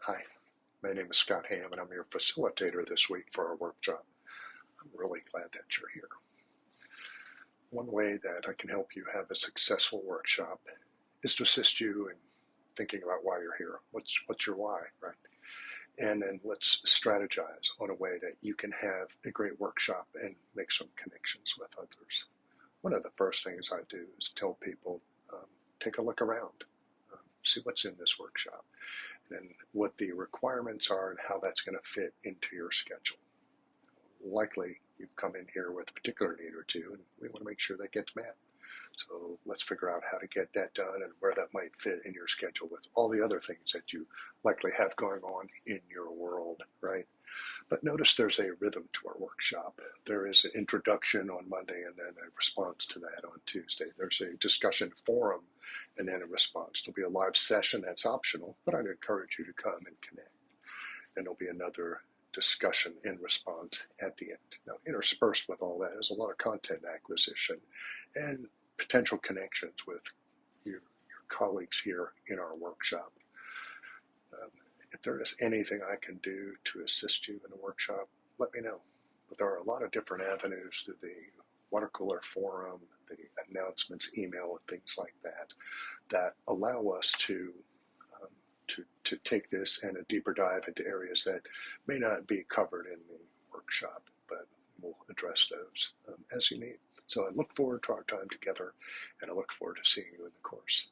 Hi, my name is Scott Ham, and I'm your facilitator this week for our workshop. I'm really glad that you're here. One way that I can help you have a successful workshop is to assist you in thinking about why you're here. What's your why, right? And then let's strategize on a way that you can have a great workshop and make some connections with others. One of the first things I do is tell people, take a look around, see what's in this workshop, and what the requirements are and how that's going to fit into your schedule. Likely you've come in here with a particular need or two, and we want to make sure that gets met. So let's figure out how to get that done and where that might fit in your schedule with all the other things that you likely have going on in your world, right? But notice there's a rhythm to our workshop. There is an introduction on Monday and then a response to that on Tuesday. There's a discussion forum and then a response. There'll be a live session that's optional, but I'd encourage you to come and connect. And there'll be another discussion and response at the end. Now, interspersed with all that is a lot of content acquisition and potential connections with your colleagues here in our workshop. If there is anything I can do to assist you in the workshop, let me know. But there are a lot of different avenues through the water cooler forum, the announcements, email, and things like that, that allow us to take this and a deeper dive into areas that may not be covered in the workshop, but we'll address those as you need. So I look forward to our time together, and I look forward to seeing you in the course.